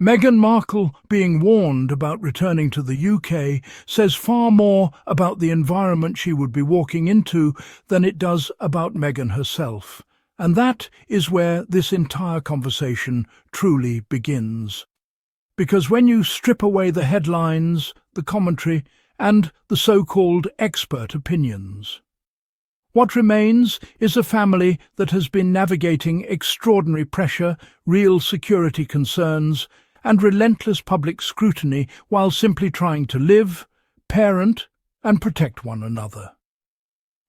Meghan Markle being warned about returning to the UK says far more about the environment she would be walking into than it does about Meghan herself. And that is where this entire conversation truly begins. Because when you strip away the headlines, the commentary, and the so-called expert opinions, what remains is a family that has been navigating extraordinary pressure, real security concerns, and relentless public scrutiny while simply trying to live, parent, and protect one another.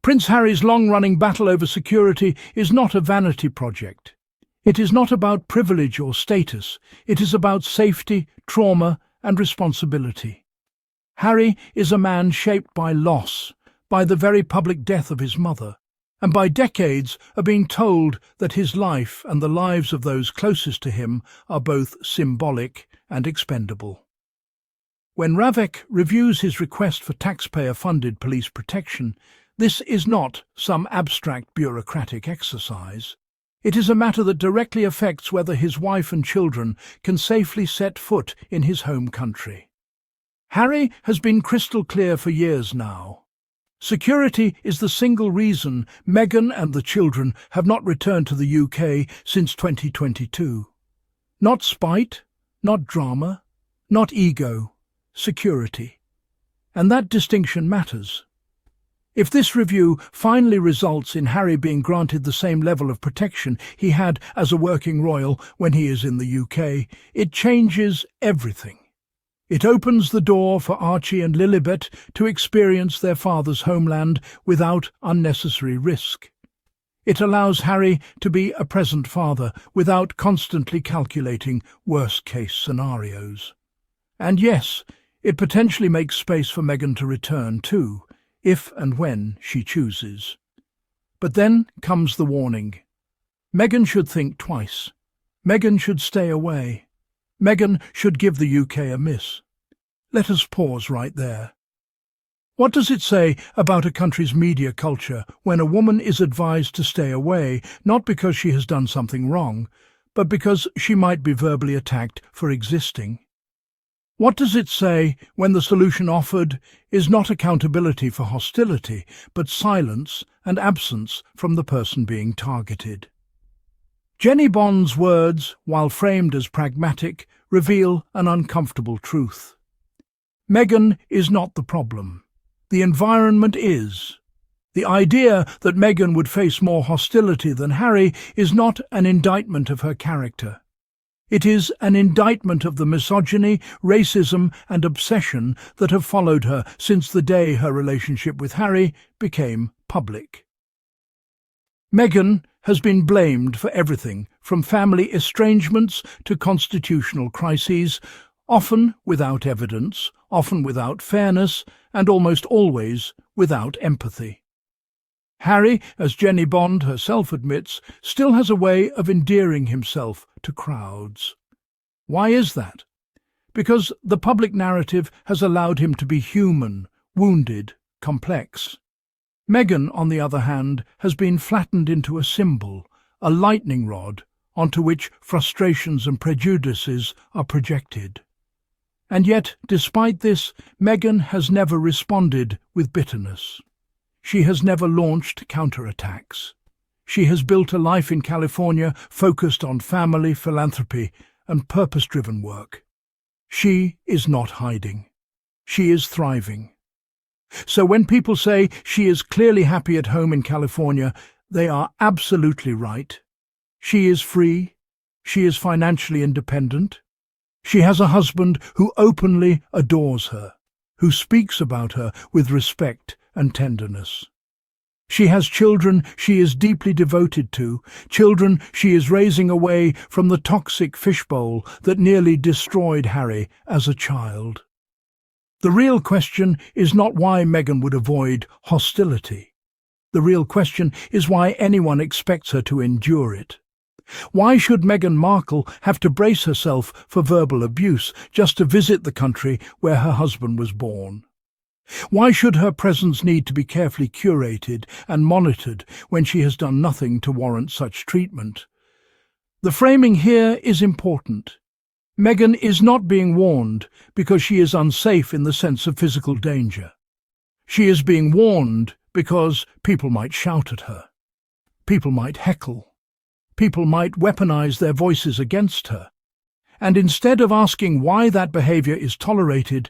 Prince Harry's long-running battle over security is not a vanity project. It is not about privilege or status. It is about safety, trauma, and responsibility. Harry is a man shaped by loss, by the very public death of his mother, and by decades of being told that his life and the lives of those closest to him are both symbolic and expendable. When Ravec reviews his request for taxpayer-funded police protection, this is not some abstract bureaucratic exercise. It is a matter that directly affects whether his wife and children can safely set foot in his home country. Harry has been crystal clear for years now. Security is the single reason Meghan and the children have not returned to the UK since 2022. Not spite, not drama, not ego, security. And that distinction matters. If this review finally results in Harry being granted the same level of protection he had as a working royal when he is in the UK, it changes everything. It opens the door for Archie and Lilibet to experience their father's homeland without unnecessary risk. It allows Harry to be a present father without constantly calculating worst-case scenarios. And yes, it potentially makes space for Meghan to return too, if and when she chooses. But then comes the warning. Meghan should think twice. Meghan should stay away. Meghan should give the UK a miss. Let us pause right there. What does it say about a country's media culture when a woman is advised to stay away, not because she has done something wrong, but because she might be verbally attacked for existing? What does it say when the solution offered is not accountability for hostility, but silence and absence from the person being targeted? Jenny Bond's words, while framed as pragmatic, reveal an uncomfortable truth. Meghan is not the problem. The environment is. The idea that Meghan would face more hostility than Harry is not an indictment of her character. It is an indictment of the misogyny, racism, and obsession that have followed her since the day her relationship with Harry became public. Meghan has been blamed for everything, from family estrangements to constitutional crises, often without evidence, often without fairness, and almost always without empathy. Harry, as Jenny Bond herself admits, still has a way of endearing himself to crowds. Why is that? Because the public narrative has allowed him to be human, wounded, complex. Meghan, on the other hand, has been flattened into a symbol, a lightning rod, onto which frustrations and prejudices are projected. And yet, despite this, Meghan has never responded with bitterness. She has never launched counterattacks. She has built a life in California focused on family, philanthropy, and purpose-driven work. She is not hiding. She is thriving. So when people say she is clearly happy at home in California, they are absolutely right. She is free. She is financially independent. She has a husband who openly adores her, who speaks about her with respect and tenderness. She has children she is deeply devoted to, children she is raising away from the toxic fishbowl that nearly destroyed Harry as a child. The real question is not why Meghan would avoid hostility. The real question is why anyone expects her to endure it. Why should Meghan Markle have to brace herself for verbal abuse just to visit the country where her husband was born? Why should her presence need to be carefully curated and monitored when she has done nothing to warrant such treatment? The framing here is important. Meghan is not being warned because she is unsafe in the sense of physical danger. She is being warned because people might shout at her. People might heckle. People might weaponize their voices against her. And instead of asking why that behavior is tolerated,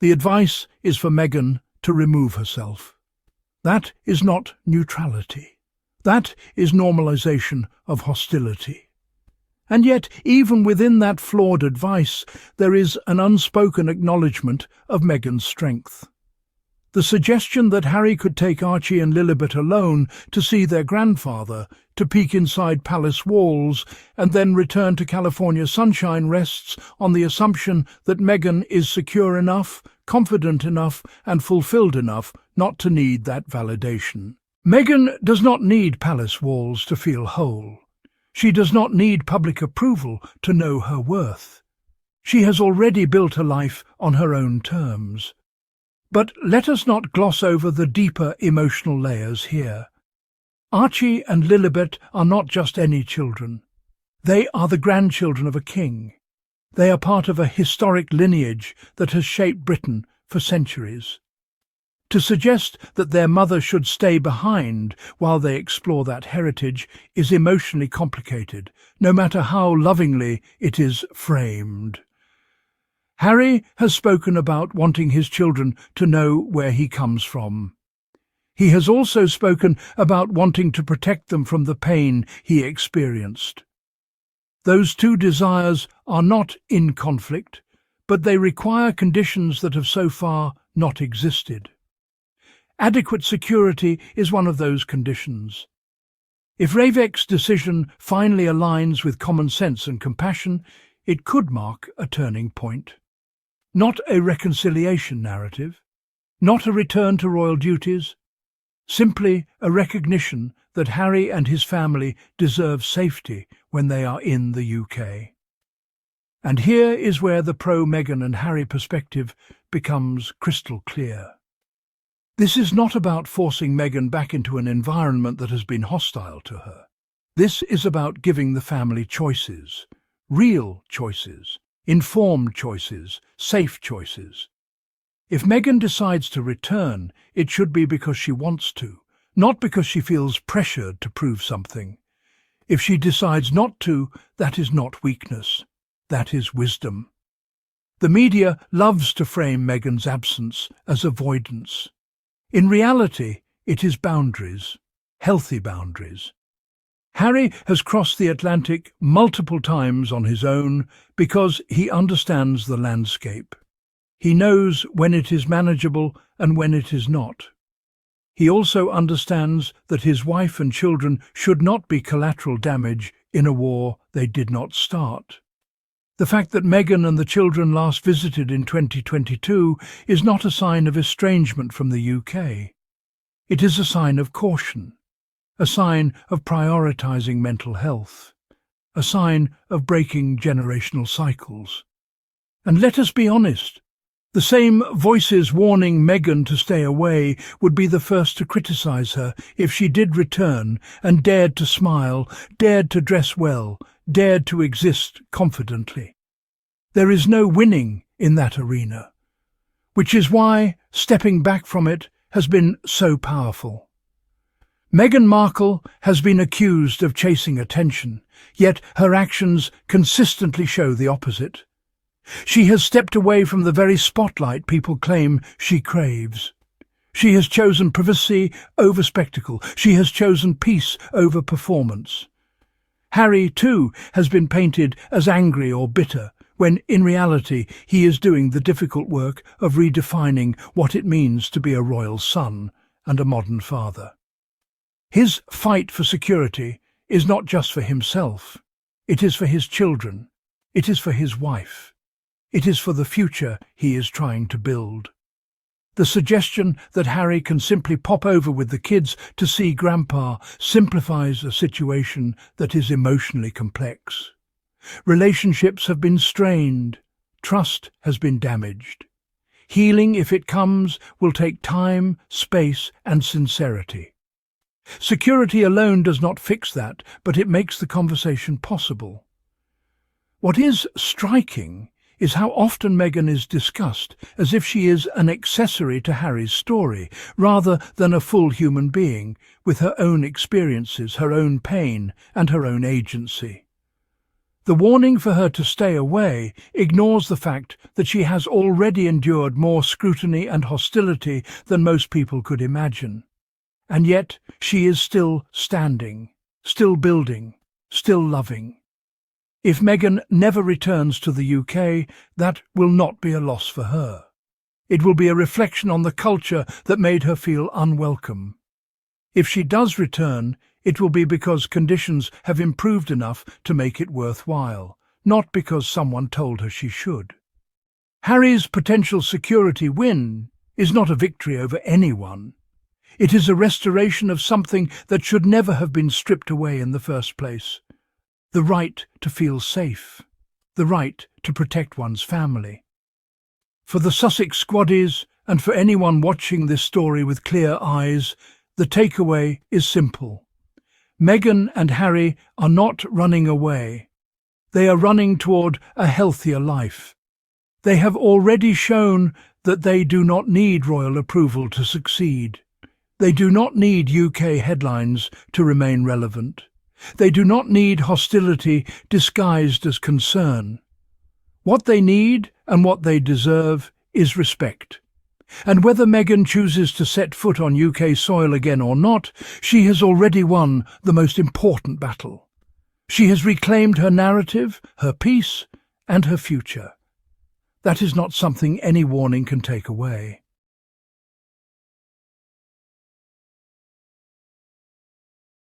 the advice is for Meghan to remove herself. That is not neutrality. That is normalization of hostility. And yet, even within that flawed advice, there is an unspoken acknowledgement of Meghan's strength. The suggestion that Harry could take Archie and Lilibet alone to see their grandfather, to peek inside palace walls, and then return to California sunshine rests on the assumption that Meghan is secure enough, confident enough, and fulfilled enough not to need that validation. Meghan does not need palace walls to feel whole. She does not need public approval to know her worth. She has already built a life on her own terms. But let us not gloss over the deeper emotional layers here. Archie and Lilibet are not just any children. They are the grandchildren of a king. They are part of a historic lineage that has shaped Britain for centuries. To suggest that their mother should stay behind while they explore that heritage is emotionally complicated, no matter how lovingly it is framed. Harry has spoken about wanting his children to know where he comes from. He has also spoken about wanting to protect them from the pain he experienced. Those two desires are not in conflict, but they require conditions that have so far not existed. Adequate security is one of those conditions. If Ravec's decision finally aligns with common sense and compassion, it could mark a turning point. Not a reconciliation narrative, not a return to royal duties, simply a recognition that Harry and his family deserve safety when they are in the UK. And here is where the pro-Meghan and Harry perspective becomes crystal clear. This is not about forcing Meghan back into an environment that has been hostile to her. This is about giving the family choices, real choices, informed choices, safe choices. If Meghan decides to return, it should be because she wants to, not because she feels pressured to prove something. If she decides not to, that is not weakness. That is wisdom. The media loves to frame Meghan's absence as avoidance. In reality, it is boundaries, healthy boundaries. Harry has crossed the Atlantic multiple times on his own because he understands the landscape. He knows when it is manageable and when it is not. He also understands that his wife and children should not be collateral damage in a war they did not start. The fact that Meghan and the children last visited in 2022 is not a sign of estrangement from the UK. It is a sign of caution, a sign of prioritizing mental health, a sign of breaking generational cycles. And let us be honest, the same voices warning Meghan to stay away would be the first to criticize her if she did return and dared to smile, dared to dress well, dared to exist confidently. There is no winning in that arena, which is why stepping back from it has been so powerful. Meghan Markle has been accused of chasing attention, yet her actions consistently show the opposite. She has stepped away from the very spotlight people claim she craves. She has chosen privacy over spectacle. She has chosen peace over performance. Harry, too, has been painted as angry or bitter, when in reality he is doing the difficult work of redefining what it means to be a royal son and a modern father. His fight for security is not just for himself. It is for his children. It is for his wife. It is for the future he is trying to build. The suggestion that Harry can simply pop over with the kids to see Grandpa simplifies a situation that is emotionally complex. Relationships have been strained. Trust has been damaged. Healing, if it comes, will take time, space, and sincerity. Security alone does not fix that, but it makes the conversation possible. What is striking is how often Meghan is discussed as if she is an accessory to Harry's story, rather than a full human being, with her own experiences, her own pain, and her own agency. The warning for her to stay away ignores the fact that she has already endured more scrutiny and hostility than most people could imagine. And yet she is still standing, still building, still loving. If Meghan never returns to the UK, that will not be a loss for her. It will be a reflection on the culture that made her feel unwelcome. If she does return, it will be because conditions have improved enough to make it worthwhile, not because someone told her she should. Harry's potential security win is not a victory over anyone. It is a restoration of something that should never have been stripped away in the first place. The right to feel safe, the right to protect one's family. For the Sussex squaddies, and for anyone watching this story with clear eyes, the takeaway is simple. Meghan and Harry are not running away. They are running toward a healthier life. They have already shown that they do not need royal approval to succeed. They do not need UK headlines to remain relevant. They do not need hostility disguised as concern. What they need and what they deserve is respect. And whether Meghan chooses to set foot on UK soil again or not, she has already won the most important battle. She has reclaimed her narrative, her peace, and her future. That is not something any warning can take away.